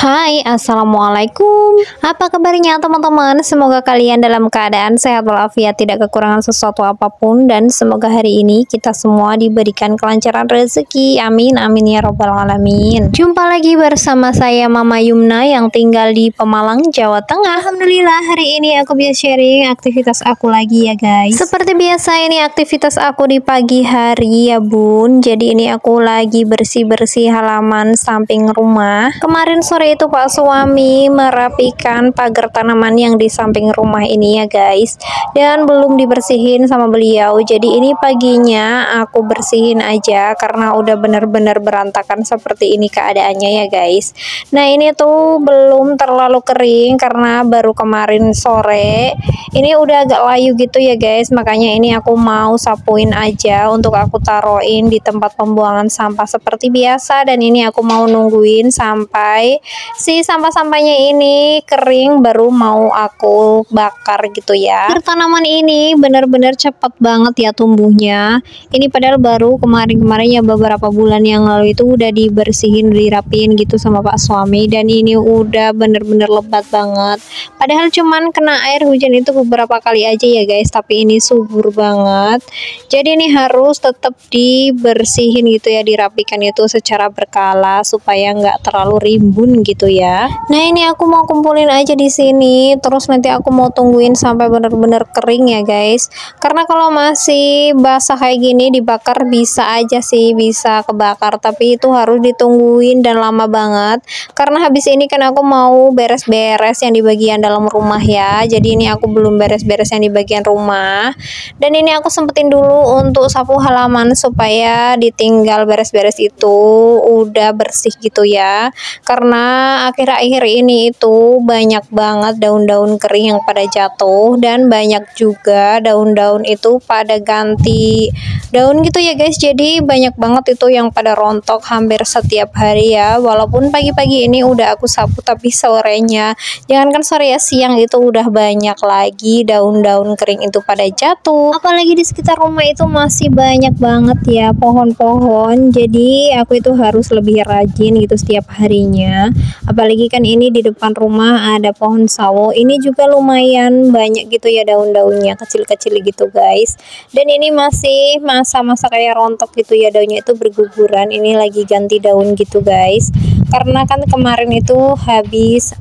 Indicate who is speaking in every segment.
Speaker 1: Hai, assalamualaikum. Apa kabarnya teman-teman? Semoga kalian dalam keadaan sehat walafiat, tidak kekurangan sesuatu apapun, dan semoga hari ini kita semua diberikan kelancaran rezeki. Amin, amin ya robbal alamin. Jumpa lagi bersama saya Mama Yumna yang tinggal di Pemalang, Jawa Tengah. Alhamdulillah hari ini aku bisa sharing aktivitas aku lagi ya guys. Seperti biasa ini aktivitas aku di pagi hari ya bun. Jadi ini aku lagi bersih-bersih halaman samping rumah. Kemarin sore itu Pak suami merapikan pagar tanaman yang di samping rumah ini ya guys, dan belum dibersihin sama beliau. Jadi ini paginya aku bersihin aja karena udah bener-bener berantakan seperti ini keadaannya ya guys. Nah ini tuh belum terlalu kering karena baru kemarin sore. Ini udah agak layu gitu ya guys, makanya ini aku mau sapuin aja untuk aku taruhin di tempat pembuangan sampah seperti biasa. Dan ini aku mau nungguin sampai si sampah-sampahnya ini kering baru mau aku bakar gitu ya. Tanaman ini benar-benar cepat banget ya tumbuhnya. Ini padahal baru kemarin-kemarin ya, beberapa bulan yang lalu itu udah dibersihin, dirapiin gitu sama Pak suami, dan ini udah bener-bener lebat banget. Padahal cuman kena air hujan itu beberapa kali aja ya guys, tapi ini subur banget. Jadi ini harus tetap dibersihin gitu ya, dirapikan itu secara berkala supaya nggak terlalu rimbun gitu ya. Nah ini aku mau kumpulin aja di sini, terus nanti aku mau tungguin sampai bener-bener kering ya guys. Karena kalau masih basah kayak gini dibakar bisa aja sih, bisa kebakar, tapi itu harus ditungguin dan lama banget. Karena habis ini kan aku mau beres-beres yang di bagian dalam rumah ya. Jadi ini aku belum beres-beres yang di bagian rumah. Dan ini aku sempetin dulu untuk sapu halaman supaya ditinggal beres-beres itu udah bersih gitu ya. Karena akhir-akhir ini itu banyak banget daun-daun kering yang pada jatuh, dan banyak juga daun-daun itu pada ganti daun gitu ya guys. Jadi banyak banget itu yang pada rontok hampir setiap hari ya. Walaupun pagi-pagi ini udah aku sapu, tapi sorenya, jangankan sore ya, siang itu udah banyak lagi daun-daun kering itu pada jatuh. Apalagi di sekitar rumah itu masih banyak banget ya pohon-pohon. Jadi aku itu harus lebih rajin gitu setiap harinya. Apalagi kan ini di depan rumah ada pohon sawo, ini juga lumayan banyak gitu ya daun-daunnya, kecil-kecil gitu guys. Dan ini masih masa-masa kayak rontok gitu ya, daunnya itu berguguran. Ini lagi ganti daun gitu guys, karena kan kemarin itu habis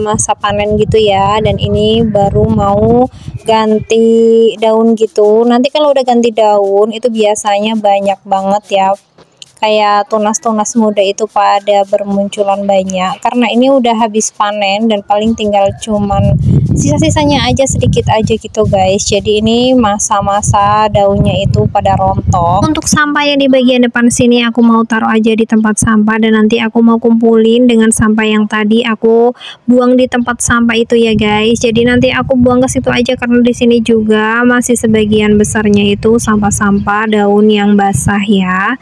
Speaker 1: masa panen gitu ya, dan ini baru mau ganti daun gitu. Nanti kalau udah ganti daun itu biasanya banyak banget ya, kayak tunas-tunas muda itu pada bermunculan banyak, karena ini udah habis panen dan paling tinggal cuman sisa-sisanya aja, sedikit aja gitu guys. Jadi ini masa-masa daunnya itu pada rontok. Untuk sampah yang di bagian depan sini aku mau taruh aja di tempat sampah, dan nanti aku mau kumpulin dengan sampah yang tadi aku buang di tempat sampah itu ya guys. Jadi nanti aku buang ke situ aja, karena di sini juga masih sebagian besarnya itu sampah-sampah daun yang basah ya.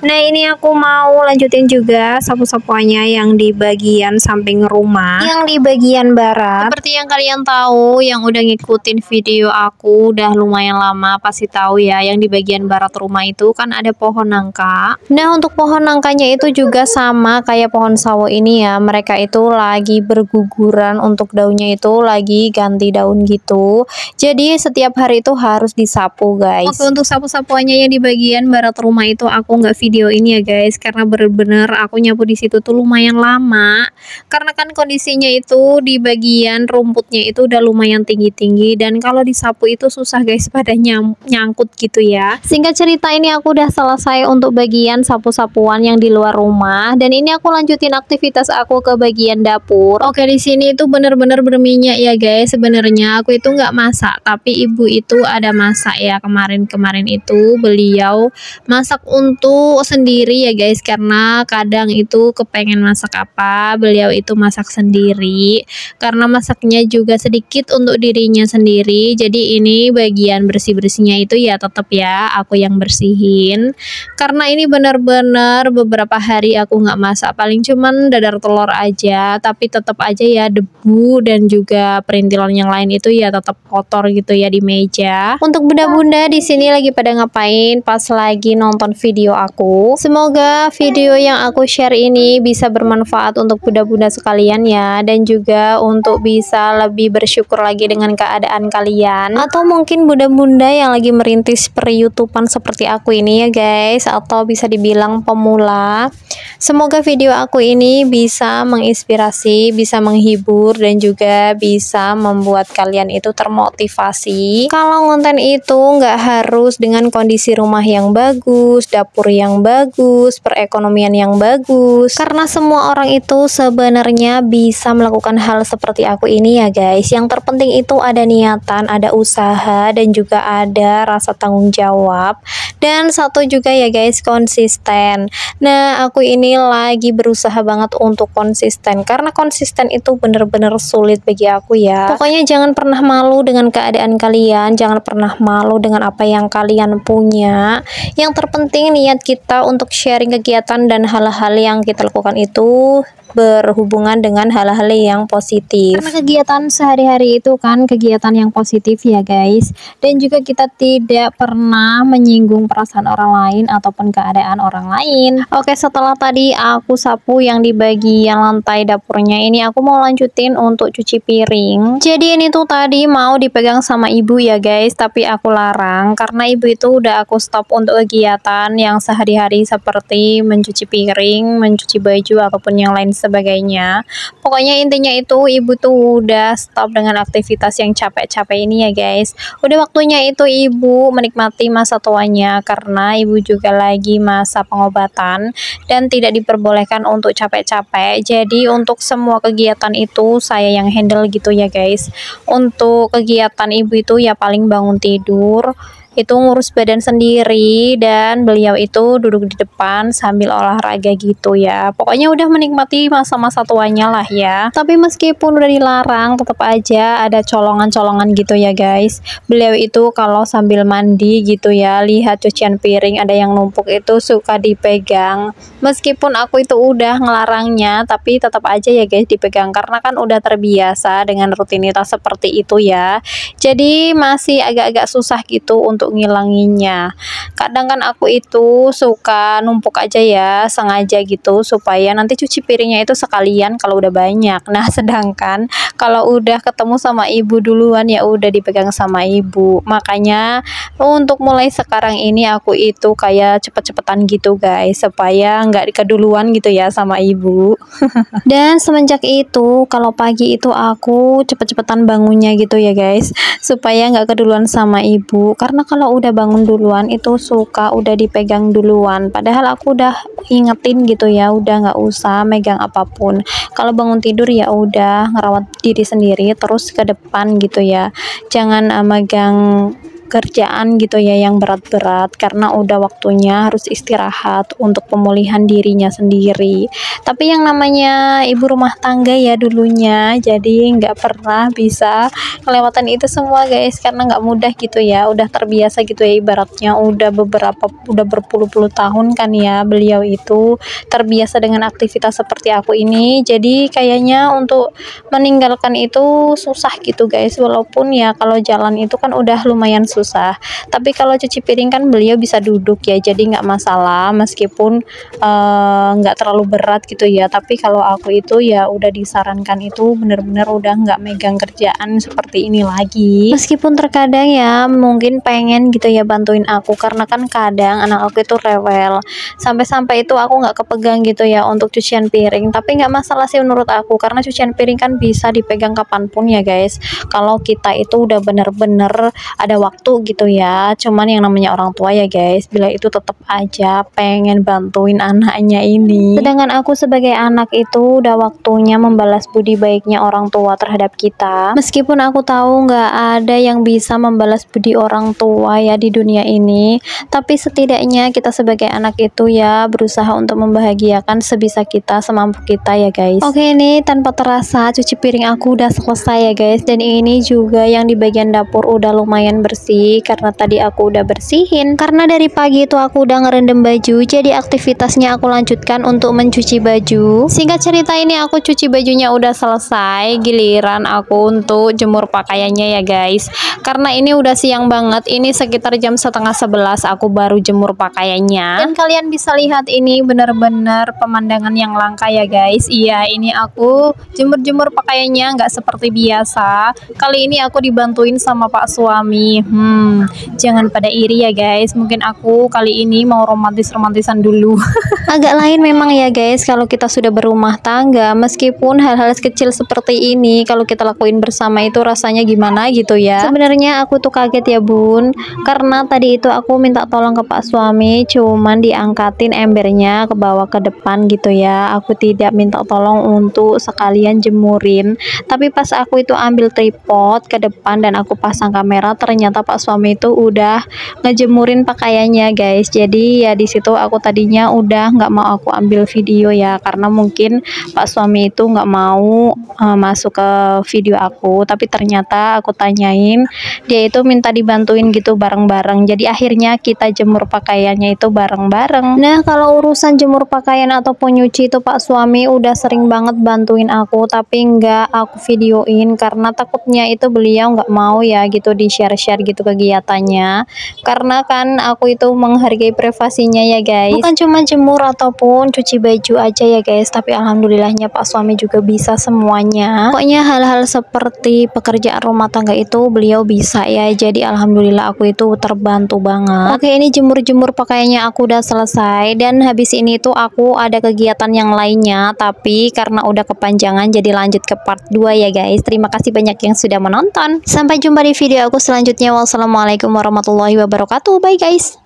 Speaker 1: Nah ini aku mau lanjutin juga sapu-sapuannya yang di bagian samping rumah, yang di bagian barat. Seperti yang kalian tahu, yang udah ngikutin video aku udah lumayan lama pasti tahu ya, yang di bagian barat rumah itu kan ada pohon nangka. Nah untuk pohon nangkanya itu juga sama kayak pohon sawo ini ya, mereka itu lagi berguguran, untuk daunnya itu lagi ganti daun gitu. Jadi setiap hari itu harus disapu guys. Oke, untuk sapu-sapuannya yang di bagian barat rumah itu aku nggak video ini ya guys, karena bener-bener aku nyapu di situ tuh lumayan lama, karena kan kondisinya itu di bagian rumputnya itu udah lumayan tinggi-tinggi, dan kalau disapu itu susah guys, pada nyangkut gitu ya. Singkat cerita, ini aku udah selesai untuk bagian sapu-sapuan yang di luar rumah, dan ini aku lanjutin aktivitas aku ke bagian dapur. Oke, di sini itu bener-bener berminyak ya guys. Sebenarnya aku itu nggak masak, tapi ibu itu ada masak ya. Kemarin itu beliau masak untuk sendiri ya guys, karena kadang itu kepengen masak apa, beliau itu masak sendiri, karena masaknya juga sedikit untuk dirinya sendiri. Jadi ini bagian bersih-bersihnya itu ya tetap ya aku yang bersihin, karena ini benar-benar beberapa hari aku nggak masak, paling cuman dadar telur aja, tapi tetap aja ya debu dan juga perintilan yang lain itu ya tetap kotor gitu ya di meja. Untuk bunda-bunda di sini lagi pada ngapain pas lagi nonton video aku? aku. Semoga video yang aku share ini bisa bermanfaat untuk bunda-bunda sekalian ya, dan juga untuk bisa lebih bersyukur lagi dengan keadaan kalian, atau mungkin bunda-bunda yang lagi merintis per-YouTubean seperti aku ini ya guys, atau bisa dibilang pemula. Semoga video aku ini bisa menginspirasi, bisa menghibur, dan juga bisa membuat kalian itu termotivasi. Kalau konten itu nggak harus dengan kondisi rumah yang bagus, dapur yang bagus, perekonomian yang bagus, karena semua orang itu sebenarnya bisa melakukan hal seperti aku ini ya guys. Yang terpenting itu ada niatan, ada usaha, dan juga ada rasa tanggung jawab, dan satu juga ya guys, konsisten. Nah, aku ini lagi berusaha banget untuk konsisten, karena konsisten itu bener-bener sulit bagi aku ya. Pokoknya jangan pernah malu dengan keadaan kalian, jangan pernah malu dengan apa yang kalian punya. Yang terpenting niat kita untuk sharing kegiatan dan hal-hal yang kita lakukan itu berhubungan dengan hal-hal yang positif, karena kegiatan sehari-hari itu kan kegiatan yang positif ya guys, dan juga kita tidak pernah menyinggung perasaan orang lain ataupun keadaan orang lain. Oke, setelah tadi aku sapu yang di bagian lantai dapurnya ini, aku mau lanjutin untuk cuci piring. Jadi ini tuh tadi mau dipegang sama ibu ya guys, tapi aku larang karena ibu itu udah aku stop untuk kegiatan yang sehari-hari seperti mencuci piring, mencuci baju ataupun yang lain sebagainya. Pokoknya intinya itu ibu tuh udah stop dengan aktivitas yang capek-capek ini ya guys. Udah waktunya itu ibu menikmati masa tuanya, karena ibu juga lagi masa pengobatan dan tidak diperbolehkan untuk capek-capek. Jadi untuk semua kegiatan itu saya yang handle gitu ya guys. Untuk kegiatan ibu itu ya paling bangun tidur, itu ngurus badan sendiri, dan beliau itu duduk di depan sambil olahraga gitu ya. Pokoknya udah menikmati masa-masa tuanya lah ya. Tapi meskipun udah dilarang, tetap aja ada colongan-colongan gitu ya guys. Beliau itu kalau sambil mandi gitu ya, lihat cucian piring ada yang numpuk itu suka dipegang. Meskipun aku itu udah ngelarangnya, tapi tetap aja ya guys dipegang, karena kan udah terbiasa dengan rutinitas seperti itu ya. Jadi masih agak-agak susah gitu untuk ngilanginnya. Kadang kan aku itu suka numpuk aja ya, sengaja gitu supaya nanti cuci piringnya itu sekalian kalau udah banyak. Nah, sedangkan kalau udah ketemu sama ibu duluan ya udah dipegang sama ibu. Makanya untuk mulai sekarang ini aku itu kayak cepet-cepetan gitu guys, supaya nggak keduluan gitu ya sama ibu. Dan semenjak itu kalau pagi itu aku cepet-cepetan bangunnya gitu ya guys, supaya nggak keduluan sama ibu, karena kalau udah bangun duluan itu suka udah dipegang duluan, padahal aku udah ingetin gitu ya, udah nggak usah megang apapun. Kalau bangun tidur ya udah ngerawat diri sendiri terus ke depan gitu ya, jangan megang kerjaan gitu ya yang berat-berat, karena udah waktunya harus istirahat untuk pemulihan dirinya sendiri. Tapi yang namanya ibu rumah tangga ya dulunya, jadi nggak pernah bisa kelewatan itu semua guys, karena nggak mudah gitu ya, udah terbiasa gitu ya, ibaratnya udah berpuluh-puluh tahun kan ya beliau itu terbiasa dengan aktivitas seperti aku ini. Jadi kayaknya untuk meninggalkan itu susah gitu guys, walaupun ya kalau jalan itu kan udah lumayan susah, tapi kalau cuci piring kan beliau bisa duduk ya, jadi nggak masalah meskipun nggak terlalu berat gitu ya. Tapi kalau aku itu ya udah disarankan itu bener-bener udah nggak megang kerjaan seperti ini lagi, meskipun terkadang ya mungkin pengen gitu ya bantuin aku, karena kan kadang anak aku itu rewel sampai-sampai itu aku nggak kepegang gitu ya untuk cucian piring. Tapi nggak masalah sih menurut aku, karena cucian piring kan bisa dipegang kapanpun ya guys, kalau kita itu udah bener-bener ada waktu gitu ya. Cuman yang namanya orang tua ya guys, bila itu tetap aja pengen bantuin anaknya ini, sedangkan aku sebagai anak itu udah waktunya membalas budi baiknya orang tua terhadap kita. Meskipun aku tahu nggak ada yang bisa membalas budi orang tua ya di dunia ini, tapi setidaknya kita sebagai anak itu ya berusaha untuk membahagiakan sebisa kita, semampu kita ya guys. Oke, ini tanpa terasa cuci piring aku udah selesai ya guys, dan ini juga yang di bagian dapur udah lumayan bersih. sih, karena tadi aku udah bersihin. Karena dari pagi itu aku udah ngerendam baju, jadi aktivitasnya aku lanjutkan untuk mencuci baju. Singkat cerita, ini aku cuci bajunya udah selesai, giliran aku untuk jemur pakaiannya ya guys. Karena ini udah siang banget, ini sekitar jam setengah 11 aku baru jemur pakaiannya. Dan kalian bisa lihat ini benar-benar pemandangan yang langka ya guys. Iya, ini aku jemur-jemur pakaiannya nggak seperti biasa. Kali ini aku dibantuin sama Pak suami. Jangan pada iri ya guys. Mungkin aku kali ini mau romantis-romantisan dulu. Agak lain memang ya guys kalau kita sudah berumah tangga. Meskipun hal-hal kecil seperti ini kalau kita lakuin bersama itu rasanya gimana gitu ya. Sebenarnya aku tuh kaget ya bun, karena tadi itu aku minta tolong ke Pak suami, cuman diangkatin embernya ke bawah ke depan gitu ya. Aku tidak minta tolong untuk sekalian jemurin, tapi pas aku itu ambil tripod ke depan dan aku pasang kamera, ternyata Pak suami itu udah ngejemurin pakaiannya guys. Jadi ya di situ aku tadinya udah nggak mau aku ambil video ya, karena mungkin Pak suami itu nggak mau masuk ke video aku, tapi ternyata aku tanyain, dia itu minta dibantuin gitu bareng-bareng. Jadi akhirnya kita jemur pakaiannya itu bareng-bareng. Nah, kalau urusan jemur pakaian ataupun nyuci itu Pak suami udah sering banget bantuin aku, tapi nggak aku videoin karena takutnya itu beliau nggak mau ya gitu di share-share gitu kegiatannya. Karena kan aku itu menghargai privasinya ya guys. Bukan cuma jemur ataupun cuci baju aja ya guys, tapi alhamdulillahnya Pak suami juga bisa semuanya. Pokoknya hal-hal seperti pekerjaan rumah tangga itu beliau bisa ya. Jadi alhamdulillah aku itu terbantu banget. Oke, ini jemur-jemur pakaiannya aku udah selesai, dan habis ini tuh aku ada kegiatan yang lainnya, tapi karena udah kepanjangan jadi lanjut ke part 2 ya guys. Terima kasih banyak yang sudah menonton. Sampai jumpa di video aku selanjutnya. Wassalamualaikum warahmatullahi wabarakatuh. Bye guys.